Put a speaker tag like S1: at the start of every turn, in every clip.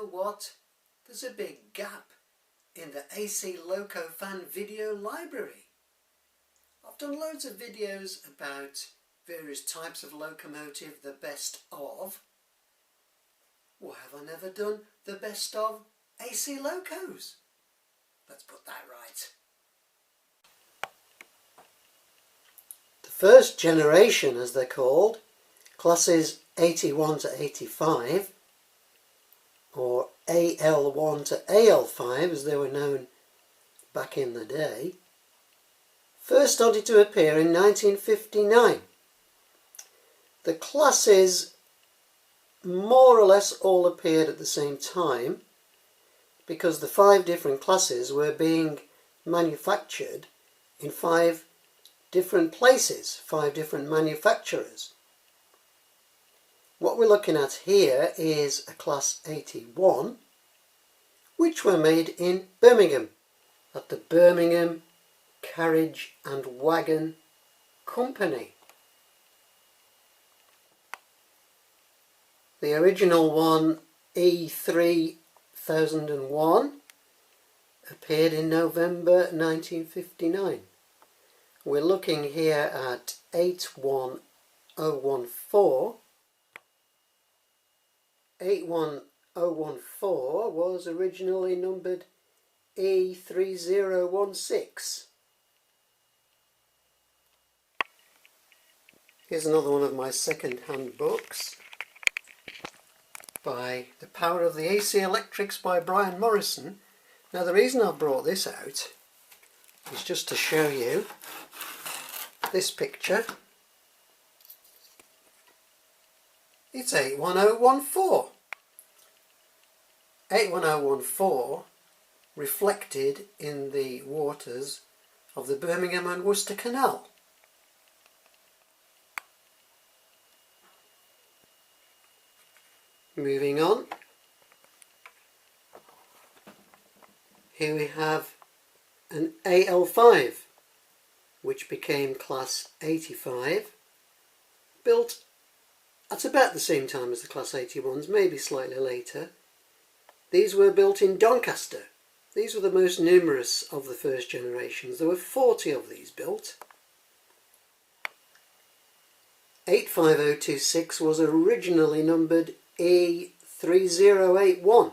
S1: know what? There's a big gap in the AC Loco fan video library. I've done loads of videos about various types of locomotive, the best of. Why have I never done the best of AC Locos? Let's put that right. The first generation, as they're called, classes 81 to 85, or AL1 to AL5 as they were known back in the day, first started to appear in 1959. The classes more or less all appeared at the same time because the 5 different classes were being manufactured in 5 different places, 5 different manufacturers. What we're looking at here is a Class 81, which were made in Birmingham, at the Birmingham Carriage and Wagon Company. The original one, E3001, appeared in November 1959. We're looking here at 81014. 81014 was originally numbered E3016. Here's another one of my second-hand books by The Power of the AC Electrics by Brian Morrison. Now the reason I've brought this out is just to show you this picture. It's 81014. 81014 reflected in the waters of the Birmingham and Worcester Canal. Moving on, here we have an AL5, which became Class 85, built at about the same time as the Class 81s, maybe slightly later. These were built in Doncaster. These were the most numerous of the first generations. There were 40 of these built. 85026 was originally numbered E3081.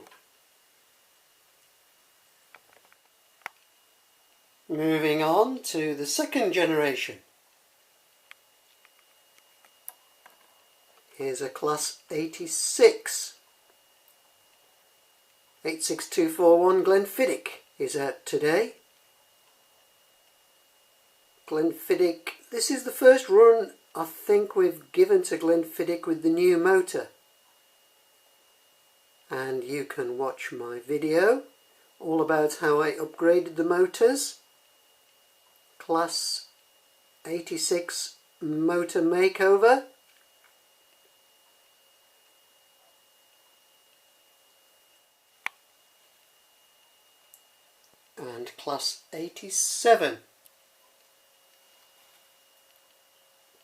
S1: Moving on to the second generation. Here's a Class 86. 86241 Glenfiddich is out today. Glenfiddich, this is the first run I think we've given to Glenfiddich with the new motor. And you can watch my video all about how I upgraded the motors. Class 86 motor makeover. And Class 87.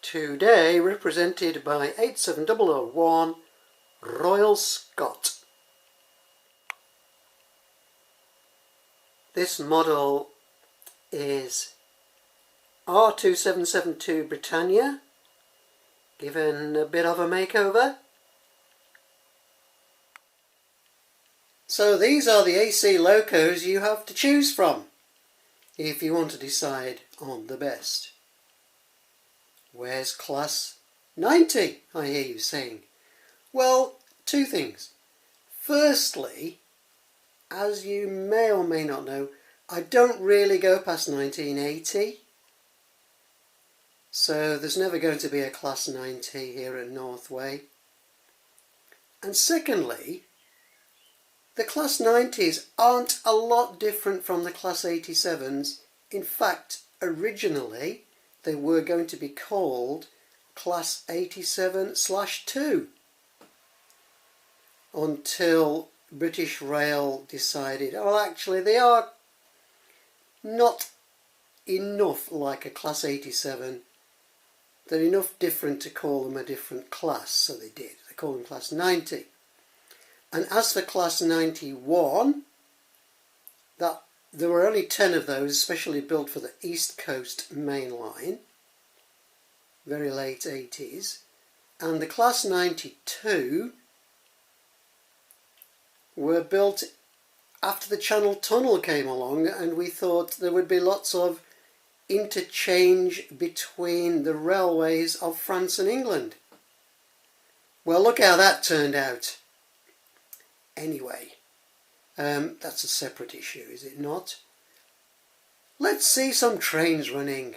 S1: Today represented by 87001 Royal Scot. This model is R2772 Britannia, given a bit of a makeover. So these are the AC Locos you have to choose from if you want to decide on the best. Where's Class 90, I hear you saying? Well, 2 things. Firstly, as you may or may not know, I don't really go past 1980. So there's never going to be a Class 90 here at Northway. And secondly, the Class 90s aren't a lot different from the Class 87s. In fact, originally they were going to be called Class 87/2 until British Rail decided, oh, actually they are not enough like a Class 87. They're enough different to call them a different class, so they did. They call them Class 90. And as for Class 91, there were only 10 of those, especially built for the East Coast Main Line, very late 80s. And the Class 92 were built after the Channel Tunnel came along, and we thought there would be lots of interchange between the railways of France and England. Well, look how that turned out. Anyway, that's a separate issue, is it not? Let's see some trains running.